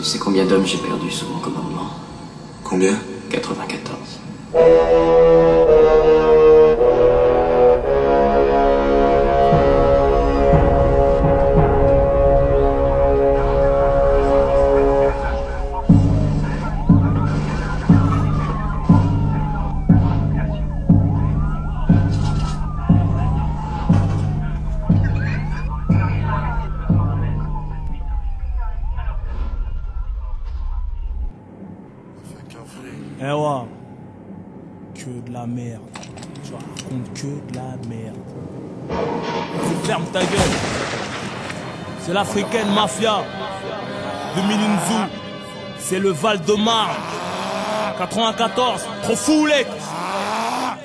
Tu sais combien d'hommes j'ai perdu sous mon commandement? Combien? 94. Eh ouais, que de la merde. Tu racontes que de la merde. Vas-y, ferme ta gueule. C'est l'africaine mafia de Milinzou. C'est le Val-de-Marne. 94, trop foulé.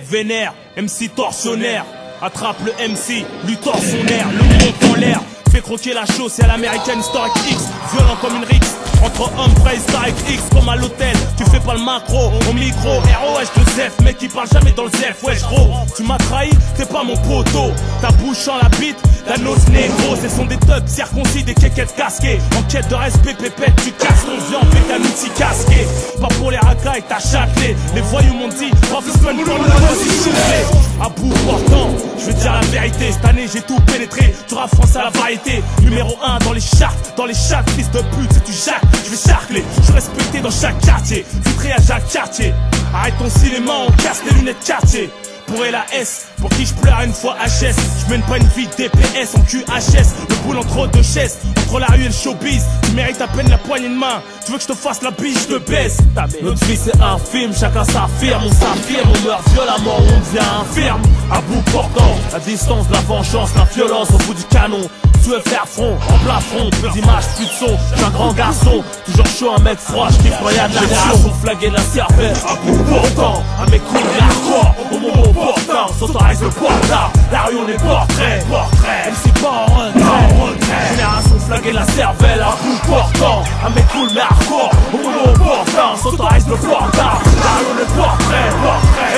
Vénère, MC torsionnaire. Attrape le MC, lui tord son air. Le monte en l'air, fait croquer la chose. C'est à l'américaine Historic X, violent comme une rixe. Entre hommes préhistoriques X comme à l'hôtel. Tu fais pas le macro, au micro ROH2F, mec qui parle jamais dans le ZF. Wesh gros, tu m'as trahi, t'es pas mon poteau. Ta bouche en la bite d'un os négro. Ce sont des thugs circoncis, des quéquettes casquées. En quête de respect, pépette, tu casses ton viande avec un outil casqué. Pas pour les racailles, t'as châtelé. Les voyous m'ont dit, Officeman pour le positionner. À bout portant, je veux dire la vérité. Cette année j'ai tout pénétré, tu rap français à la variété. Numéro 1 dans les charts, fils de pute, si tu jacques, je vais charcler. Je suis respecté dans chaque quartier, vitré à Jacques Cartier. Arrête ton cinéma, on casse les lunettes quartier. Pour la S, pour qui je pleure une fois HS. Je mène pas une vie DPS en QHS. Le boule entre deux chaises, entre la rue et le showbiz. Tu mérites à peine la poignée de main. Tu veux que je te fasse la biche, je te baisse. Notre vie c'est un film, chacun s'affirme. On s'affirme, on meurt violemment, on devient infirme. À bout portant, la distance de la vengeance, la violence au bout du canon. Tu veux faire front, en plafond, peu d'images, plus de son. J'suis un grand garçon, toujours chaud, un mec froid, j'kiffe quand y'a de l'action. Flagué de la cervelle, à bout portant, un mec cool et hardcore. Au moment opportun, s'autorise le portard. La rue on est portrait, MC pas en retrait. Génération flaguée de la cervelle, à bout portant, un mec cool mais hardcore. Au moment opportun, s'autorise le portard. La rue on est portrait,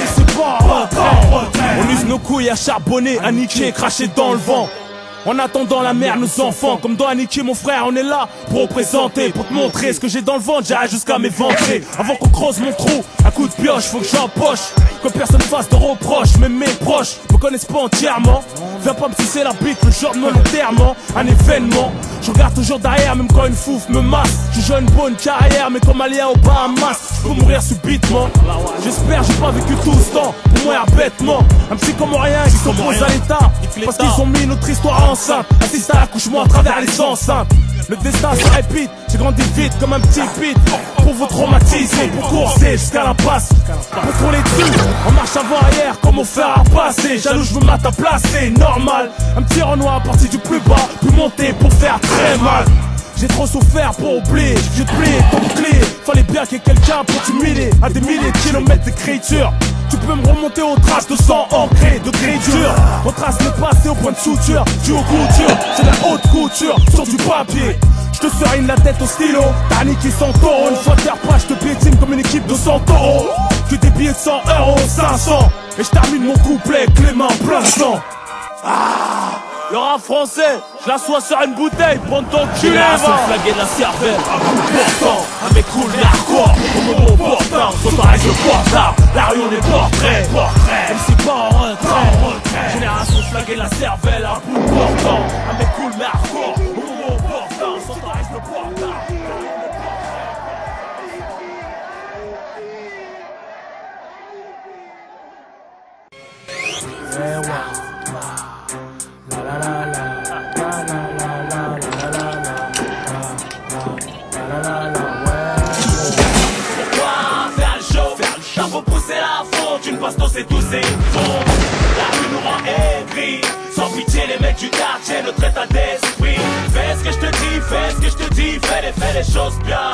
MC pas en retrait. On use nos couilles à charbonner, à niquer, cracher dans le vent. En attendant la mère, nos enfants, comme doit niquer mon frère, on est là pour représenter, pour te montrer ce que j'ai dans le ventre, j'irai jusqu'à m'éventrer. Avant qu'on creuse mon trou, un coup de pioche, faut que j'empoche. Que personne fasse de reproches, même mes proches me connaissent pas entièrement. Viens pas me sucer la bite, le genre de mon enterrement, un événement. Je regarde toujours derrière, même quand une fouf me masse. Je joue une bonne carrière, mais comme Alia au Bahamas, je peux mourir subitement. J'espère, j'ai pas vécu tout ce temps pour mourir bêtement. Un petit comme rien qui s'oppose à l'état, parce qu'ils ont mis notre histoire enceinte. Assiste à l'accouchement à travers les enceintes. Le destin se répète, j'ai grandi vite comme un petit pit. Pour vous traumatiser, pour courser jusqu'à la passe. Pour qu'on les tue, en marche avant-arrière comme au fer à passer. Jaloux, je me mate à placer, normal. Un petit Renoir parti du plus bas, puis monter pour faire très mal. J'ai trop souffert pour oublier, j'ai plié ton clé. Fallait bien qu'il y ait quelqu'un pour t'humilier. À des milliers de kilomètres d'écriture, tu peux me remonter aux traces de sang ancré, de grédure. On trace le passé au point de suture, tu aux coutures, c'est de la haute couture sur du papier. Je te serine la tête au stylo, t'as niqué 100 taureaux. Une fois terre pas, je te piétine comme une équipe de 100 taureaux. Que des billets de 100 euros, 500. Et je termine mon couplet, Clément plein de sang. Le rap français, je l'assois sur une bouteille, prends ton cul là. Flagué de la cervelle, à bout portant, un mec cool mais hardcore. Au moment opportun, s'autorise le portard. La rue on est portrait, MC pas en retrait. Génération flaguée de la cervelle, à bout portant, un mec cool mais hardcore. Au moment opportun, s'autorise le portard. Une baston c'est tout c'est une bombe. La rue nous rend aigris. Sans pitié les mecs du quartier, notre état d'esprit. Fais ce que je te dis, fais ce que je te dis. Fais les choses bien.